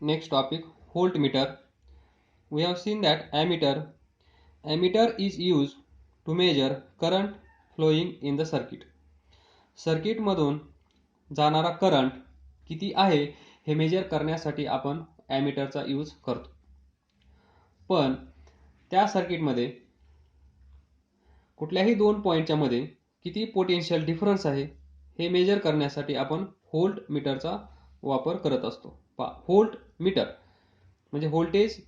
Next topic, voltmeter. We have seen that ammeter is used to measure current flowing in the circuit. Circuit मधून जाणारा current किती आहे हे major करण्यासाठी आपण ॲमीटरचा यूज करतो. पण त्या सर्किटमध्ये कुठल्याही दोन पॉइंटच्या मध्ये किती पोटेन्शियल डिफरन्स आहे हे मेजर करण्यासाठी आपण व्होल्टमीटरचा वापर करत असतो. व्होल्ट मीटर म्हणजे व्होल्टेज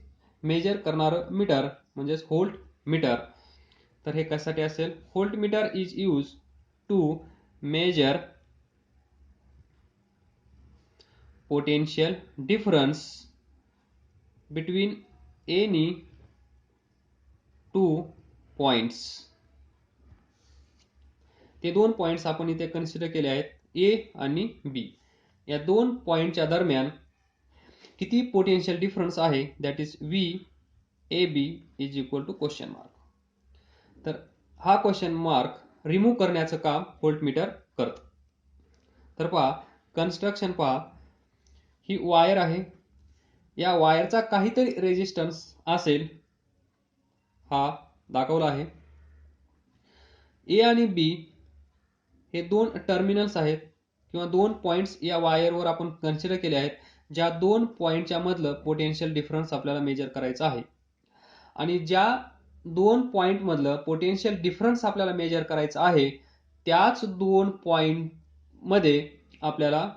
मेजर करणारं मीटर म्हणजेच व्होल्ट मीटर. तर हे कशासाठी असेल? Voltmeter is use to measure potential difference between any two points. ते दोन पॉइंट्स आपण इथे कन्सिडर केले आहेत, ए आणि बी. या दोन पॉइंटच्या दरम्यान किती पोटेन्शियल डिफरन्स आहे, that is V A B is equal to question mark. तर हा क्वेश्चन मार्क रिमूव्ह करण्याचं काम व्होल्टमीटर करतं. तर पहा, कन्स्ट्रक्शन पहा, ही वायर आहे, या वायरचा काहीतरी रेजिस्टन्स असेल, हा दाखवला आहे. ए आणि बी हे दोन टर्मिनल्स आहेत किंवा दोन पॉइंट्स या वायरवर आपण कन्सिडर केले आहेत, ज्या दोन पॉइंटच्या मधलं पोटेन्शियल डिफरन्स आपल्याला मेजर करायचं आहे. आणि ज्या दोन पॉइंट मधलं पोटेन्शियल डिफरन्स आपल्याला मेजर करायचं आहे त्याच दोन पॉइंट मध्ये आपल्याला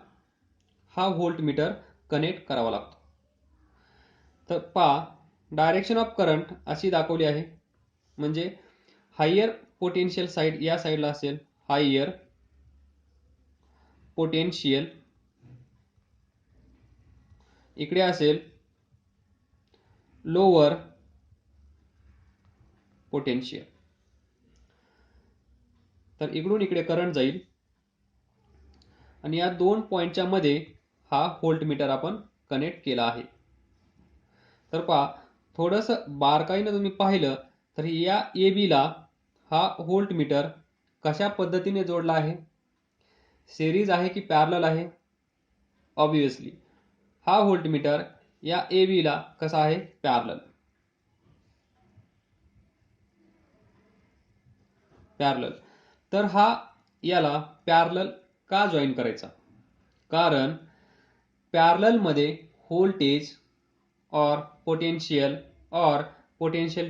हा व्होल्टमीटर कनेक्ट करावा लागतो. तर पहा, डायरेक्शन ऑफ करंट अशी दाखवली आहे, म्हणजे हायर पोटेन्शियल साइड या साइडला असेल हायर पोटेन्शियल, इकडे असेल लोअर पोटेन्शियल. तर इकडून इकडे करंट जाईल आणि या दोन पॉइंटच्या मध्ये हा व्होल्टमीटर आपण कनेक्ट केला आहे. तर पहा, थोडंसं बारकाईनं तुम्ही पाहिलं तर या ए बी ला हा व्होल्टमीटर कशा पद्धतीने जोडला आहे, सिरीज आहे की पॅरलल आहे? ऑब्वियसली हा व्होल्टमीटर या ए बी ला कसा आहे? पॅरलल. तर हा याला पॅरलल का जॉईन करायचा? कारण पॅरलल मध्ये व्होल्टेज और पोटेन्शियल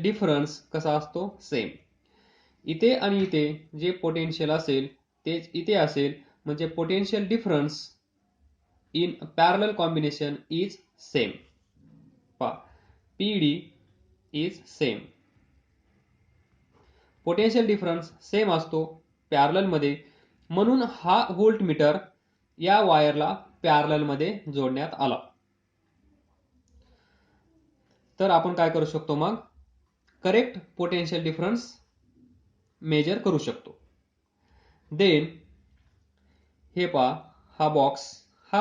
डिफरन्स कसा असतो? सेम. इथे आणि इथे जे पोटेन्शियल असेल तेच इथे असेल, म्हणजे potential difference in parallel combination is same. P D is same. Potential difference same असतो पॅरलल मध्ये, म्हणून हा व्होल्टमीटर या वायरला पॅरलल मध्ये जोडण्यात आला. तर आपण काय करू शकतो मग? करेक्ट पोटेन्शियल डिफरन्स मेजर करू शकतो. देन हे पहा, हा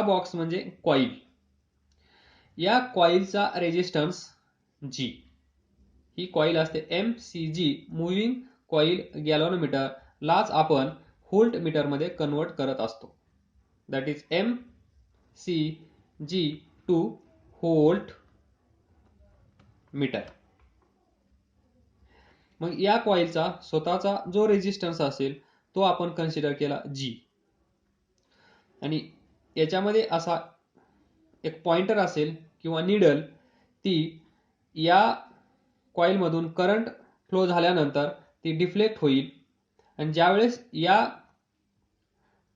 बॉक्स म्हणजे कॉईल. या कॉईलचा रेजिस्टन्स जी, ही कॉईल असते MCG, मूव्हिंग कॉईल गॅल्व्हनोमीटर लाच आपण व्होल्टमीटर मध्ये कन्वर्ट करत असतो. That is MCG to voltmeter. मग या कॉईलचा स्वतःचा जो रेजिस्टन्स असेल तो आपण कन्सिडर केला G, आणि याच्यामध्ये असा एक पॉइंटर असेल किंवा निडल, ती या कॉईल मधून करंट फ्लो झाल्यानंतर ती डिफ्लेक्ट होईल, आणि ज्यावेळेस या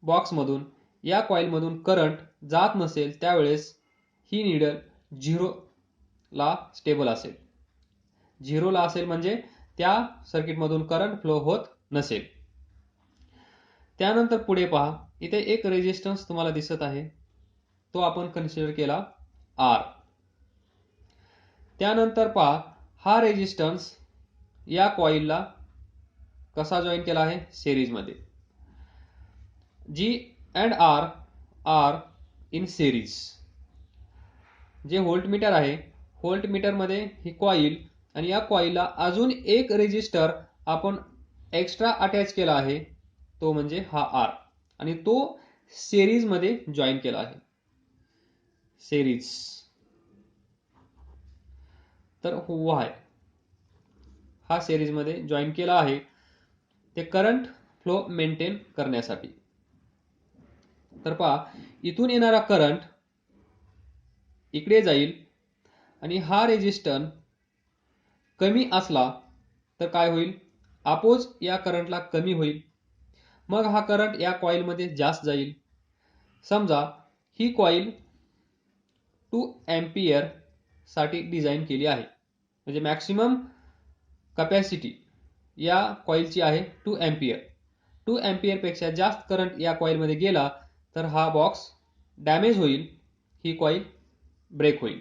बॉक्स मधून या कॉईल मधून करंट जात नसेल त्यावेळेस ही निडल 0 ला स्टेबल असेल. 0 ला असेल म्हणजे त्या सर्किट मधून करंट फ्लो होत नसेल. त्यानंतर पुढे पहा, इथे एक रेजिस्टन्स तुम्हाला दिसत आहे, तो आपण कन्सिडर केला R. त्यानंतर पहा, हा रेजिस्टन्स या कॉईलला कसा जॉईन केला आहे? सिरीज मध्ये. G and R are in series. जे व्होल्टमीटर आहे, व्होल्टमीटर मध्ये ही कॉईल आणि या कॉईलला अजून एक रेजिस्टर आपण एक्स्ट्रा अटॅच केला आहे, तो म्हणजे हा R, आणि तो सिरीज मध्ये जॉईन केला आहे. सिरीज. तर वाय हा सिरीजमध्ये जॉईन केला आहे ते करंट फ्लो मेंटेन करण्यासाठी. तर पहा, इथून येणारा करंट इकडे जाईल आणि हा रेजिस्टन्स कमी असला तर काय होईल, अपोज या करंटला कमी होईल. मग हा करंट या कॉइलमध्ये जास्त जाईल. समजा ही कॉइल 2 एम्पियर साठी डिझाइन केली आहे, म्हणजे मॅक्सिमम कॅपॅसिटी या कॉइलची आहे 2 एम्पियर. 2 एम्पियर पेक्षा जास्त करंट या कॉइलमध्ये गेला तर हा बॉक्स डॅमेज होईल, ही कॉइल ब्रेक होईल.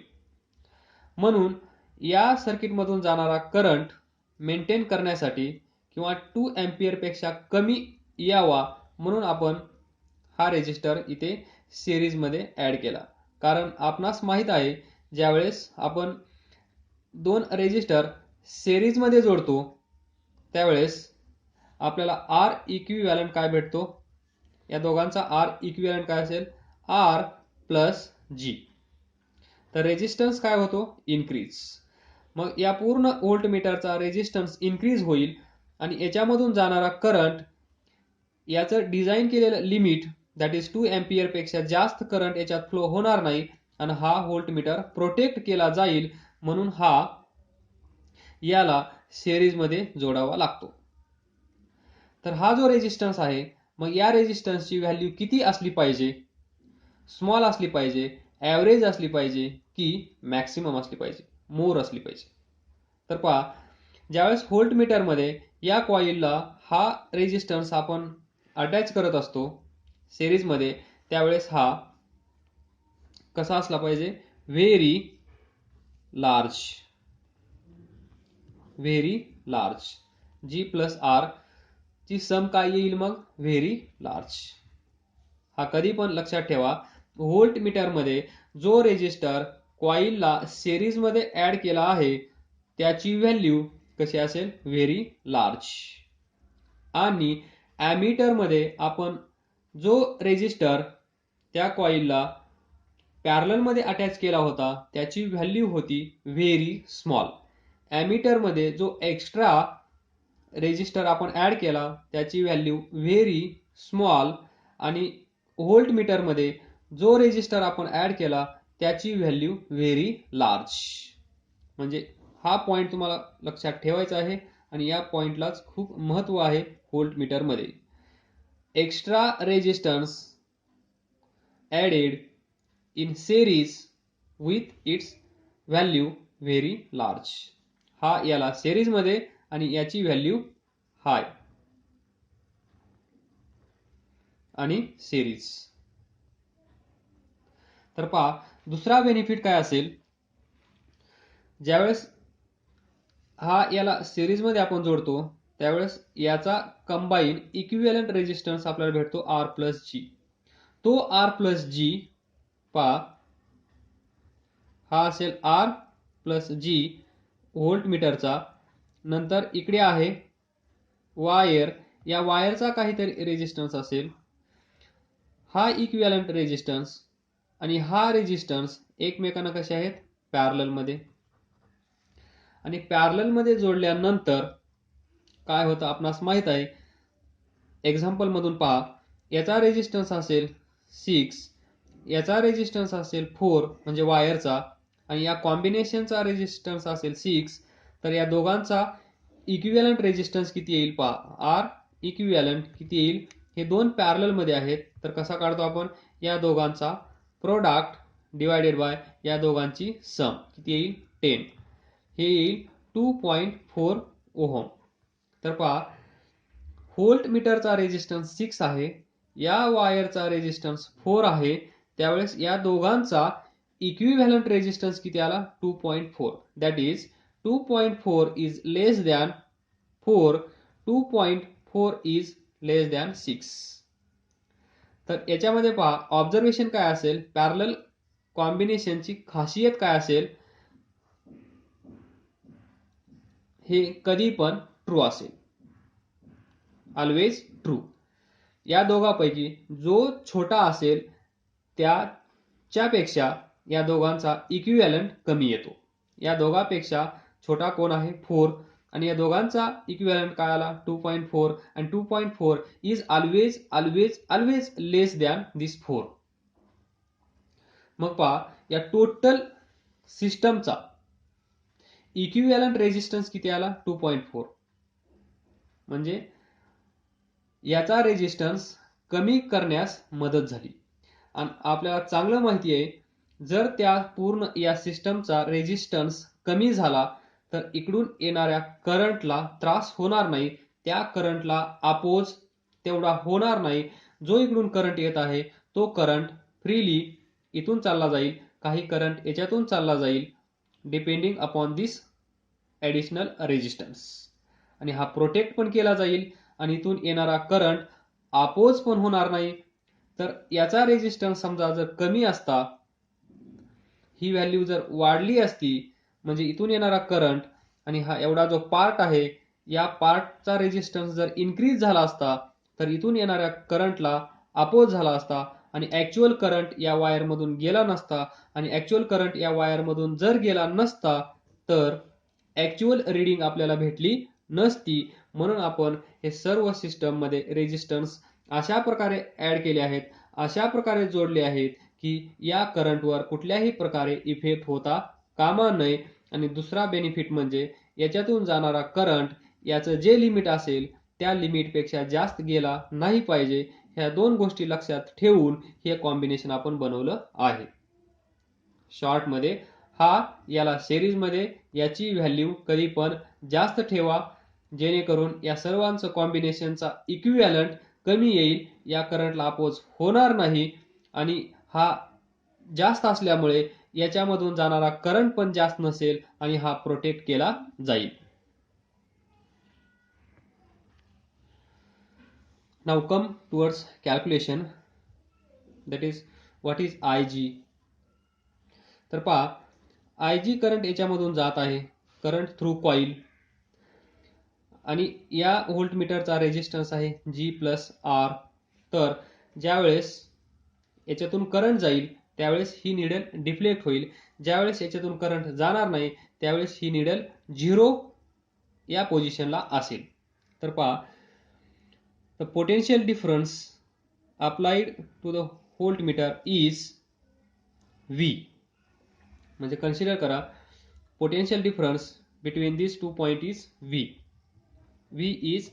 म्हणून या सर्किटमधून जाणारा करंट मेंटेन करण्यासाठी किंवा 2 एम्पियर पेक्षा कमी यावा म्हणून आपण हा रेजिस्टर इथे सिरीजमध्ये ऍड केला. कारण आपणास माहित आहे, ज्यावेळेस आपण दोन रेजिस्टर सिरीजमध्ये जोडतो त्यावेळेस आपल्याला आर इक्विव्हॅलंट काय भेटतो, या दोघांचा आर इक्विव्हॅलंट काय असेल, आर प्लस जी. तर रेजिस्टन्स काय होतो, इन्क्रीज. मग या पूर्ण व्होल्टमीटरचा रेजिस्टन्स इन्क्रीज होईल आणि याच्यामधून जाणारा करंट, याचं डिझाइन केलेलं लिमिट दॅट इज 2 एम्पियर पेक्षा जास्त करंट याच्यात फ्लो होणार नाही आणि हा व्होल्टमीटर प्रोटेक्ट केला जाईल, म्हणून हा याला सिरीजमध्ये जोडावा लागतो. तर हा जो रेजिस्टन्स आहे, मग या रेजिस्टन्सची व्हॅल्यू किती असली पाहिजे, स्मॉल असली पाहिजे, ॲव्हरेज असली पाहिजे की मॅक्सिमम असली पाहिजे, मोर असली पाहिजे. तर पहा, ज्यावेळेस व्होल्टमीटरमध्ये या कॉइलला हा रेजिस्टन्स आपण अटॅच करत असतो सिरीजमध्ये, त्यावेळेस हा कसा असला पाहिजे, very large. Very large. G plus R ची सम काय येईल, मग व्हेरी लार्ज. हा कधी पण लक्षात ठेवा, व्होल्टमीटरमध्ये जो रेजिस्टर कॉइलला सिरीजमध्ये ऍड केला आहे त्याची व्हॅल्यू कशी असेल, व्हेरी लार्ज. आणि ॲमीटरमध्ये आपण जो रेजिस्टर त्या कॉइलला पॅरललमध्ये अटॅच केला होता त्याची व्हॅल्यू होती व्हेरी स्मॉल. ॲमीटरमध्ये जो एक्स्ट्रा रेजिस्टर आपण ऍड केला त्याची व्हॅल्यू व्हेरी स्मॉल आणि व्होल्टमीटरमध्ये जो रेजिस्टर आपण ऍड केला त्याची व्हॅल्यू व्हेरी लार्ज. म्हणजे हा पॉइंट तुम्हाला लक्षात ठेवायचा आहे आणि या पॉइंटलाच खूप महत्व आहे व्होल्टमीटरमध्ये. Extra resistance added in series with its value very large. हा याला सिरीजमध्ये आणि याची व्हॅल्यू हाय आणि सिरीज. तर पहा, दुसरा बेनिफिट काय असेल, ज्यावेळेस हा याला सिरीजमध्ये आपण जोडतो त्यावेळेस याचा कंबाईन इक्विव्हॅलंट रेजिस्टन्स आपल्याला भेटतो आर प्लस जी. तो आर प्लस जी पहा, हा असेल आर प्लस जी व्होल्टमीटरचा. नंतर इकडे आहे वायर, या वायरचा काहीतरी रेजिस्टन्स असेल, हा इक्विव्हॅलंट रेजिस्टन्स आणि हा रेजिस्टन्स एकमेकांना कसे आहेत, पॅरललमध्ये. आणि पॅरललमध्ये जोडल्यानंतर काय होतं आपणास माहित आहे, एक्झाम्पल मधून पहा, याचा रेजिस्टन्स असेल 6, याचा रेजिस्टन्स असेल 4 म्हणजे वायरचा, आणि या कॉम्बिनेशनचा रेजिस्टन्स असेल 6. तर या दोघांचा इक्विव्हॅलंट रेजिस्टन्स किती येईल पहा, आर इक्विव्हॅलंट किती येईल, हे दोन पॅरलल मध्ये आहेत तर कसा काढतो आपण, या दोघांचा प्रोडक्ट डिवायडेड बाय या दोघांची सम किती येईल, 10. हे येईल 2.4 ओहम. तर पहा, व्होल्टमीटरचा रेजिस्टन्स 6 आहे, या वायरचा रेजिस्टन्स 4 आहे, त्यावेळेस या दोघांचा इक्विव्हॅलंट रेजिस्टन्स किती आला, 2.4. That is 2.4 is less than 4, 2.4 is less than 6. तर याच्यामध्ये पहा, ऑब्झर्वेशन काय असेल, पॅरलल कॉम्बिनेशनची खासियत काय असेल, हे कधी पण ट्रू असेल, ऑलवेज ट्रू. या दोघांपैकी जो छोटा असेल त्याच्यापेक्षा या दोघांचा इक्विव्हॅलंट कमी येतो. या दोघांपेक्षा छोटा कोण आहे 4 आणि या दोघांचा इक्विव्हॅलंट काय आला 2.4 आणि 2.4 is always always always less than this 4. मग पहा या टोटल सिस्टमचा इक्विव्हॅलंट रेजिस्टन्स किती आला 2.4. म्हणजे याचा रेजिस्टन्स कमी करण्यास मदत झाली. आणि आपल्याला चांगलं माहिती आहे जर त्या पूर्ण या सिस्टमचा रेजिस्टन्स कमी झाला तर इकडून येणाऱ्या करंटला त्रास होणार नाही, त्या करंटला अपोज तेवढा होणार नाही. जो इकडून करंट येत आहे तो करंट फ्रीली इथून चालला जाईल, काही करंट याच्यातून चालला जाईल डिपेंडिंग अपॉन दिस ॲडिशनल रेजिस्टन्स. आणि हा प्रोटेक्ट पण केला जाईल आणि इथून येणारा करंट अपोज पण होणार नाही. तर याचा रेजिस्टन्स समजा जर कमी असता, ही व्हॅल्यू जर वाढली असती म्हणजे इथून येणारा करंट आणि हा एवढा जो पार्ट आहे या पार्टचा रेजिस्टन्स जर इन्क्रीज झाला असता तर इथून येणाऱ्या करंटला अपोज झाला असता आणि ॲक्च्युअल करंट या वायरमधून गेला नसता. आणि ॲक्च्युअल करंट या वायरमधून जर गेला नसता तर ॲक्च्युअल रीडिंग आपल्याला भेटली नसती. म्हणून आपण हे सर्व सिस्टममध्ये रेजिस्टन्स अशा प्रकारे ॲड केले आहेत, अशा प्रकारे जोडले आहेत की या करंटवर कुठल्याही प्रकारे इफेक्ट होता कामा नये. आणि दुसरा बेनिफिट म्हणजे याच्यातून जाणारा करंट याचं जे लिमिट असेल त्या लिमिटपेक्षा जास्त गेला नाही पाहिजे. ह्या दोन गोष्टी लक्षात ठेवून हे कॉम्बिनेशन आपण बनवलं आहे. शॉर्टमध्ये हा याला सिरीजमध्ये याची व्हॅल्यू कधी पण जास्त ठेवा जेणेकरून या सर्वांचं कॉम्बिनेशनचा इक्विव्हॅलंट कमी येईल, या करंटला अपोज होणार नाही आणि हा जास्त असल्यामुळे याच्यामधून जाणारा करंट पण जास्त नसेल आणि हा प्रोटेक्ट केला जाईल. Now come towards calculation, that is what is IG. तर पहा IG करंट याच्यामधून जात आहे, करंट थ्रू कॉईल, आणि या व्होल्टमीटरचा रेजिस्टन्स आहे G+R. तर ज्यावेळेस याच्यातून करंट जाईल त्यावेळेस ही निडल डिफ्लेक्ट होईल, ज्यावेळेस याच्यातून करंट जाणार नाही त्यावेळेस ही निडल 0 या पोझिशनला असेल. तर पहा the potential difference applied to the voltmeter is V. म्हणजे कन्सिडर करा potential difference between this two point is V. V is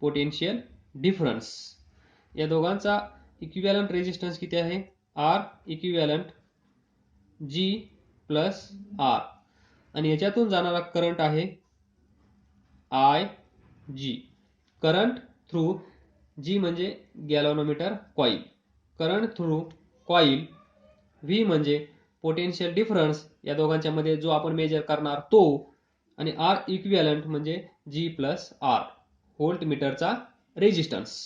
potential difference. या दोघांचा इक्विव्हॅलंट रेजिस्टन्स किती आहे R इक्विव्हॅलंट G+R. आणि याच्यातून जाणारा करंट आहे IG. करंट थ्रू G म्हणजे galvanometer coil, current through coil. V म्हणजे पोटेन्शियल डिफरन्स या दोघांच्या मध्ये जो आपण मेजर करणार तो, आणि R इक्विव्हॅलंट म्हणजे G+R व्होल्टमीटरचा रेजिस्टन्स.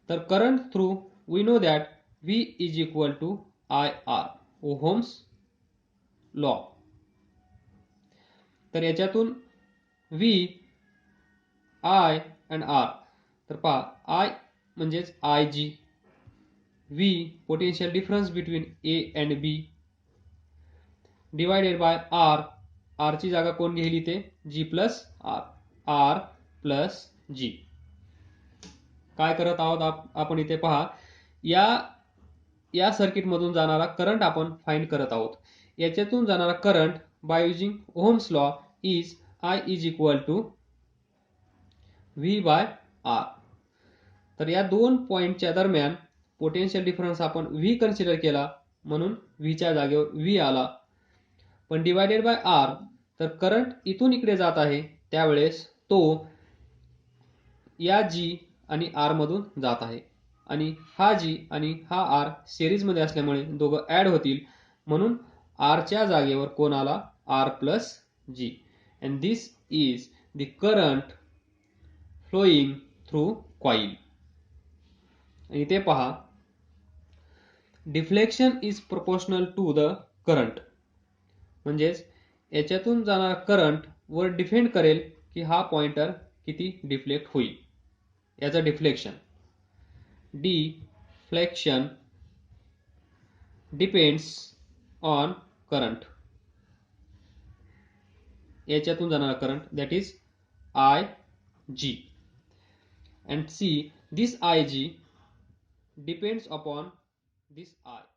तर current through we know that V is equal to IR, Ohm's law. तर याच्यातून V, I and R. तर पहा I म्हणजेच IG, V potential difference between A and B divided by R. R ची जागा कोण घेईल इथे G+R, R+G. काय करत आहोत आपण इथे पहा या सर्किट मधून जाणारा करंट आपण फाइंड करत आहोत. याच्यातून जाणारा current by using Ohm's law is I is equal to V/R. तर या दोन पॉइंटच्या दरम्यान पोटेन्शियल डिफरन्स आपण V कन्सिडर केला म्हणून V च्या जागेवर V आला, पण डिवायडेड बाय R. तर करंट इथून इकडे जात आहे त्यावेळेस तो या G आणि R मधून जात आहे, आणि हा G आणि हा R सिरीज मध्ये असल्यामुळे दोघं ऍड होतील म्हणून R च्या जागेवर कोण आला R+G. and this is the current flowing through coil. आणि ते पहा deflection is proportional to the current. म्हणजेच याच्यातून जाणारा करंट वर डिपेंड करेल की हा पॉइंटर किती डिफ्लेक्ट होईल. याचा डिफ्लेक्शन डिपेंड्स ऑन करंट. याच्यातून जाणारा current that is I G. And see this I G depends upon this I.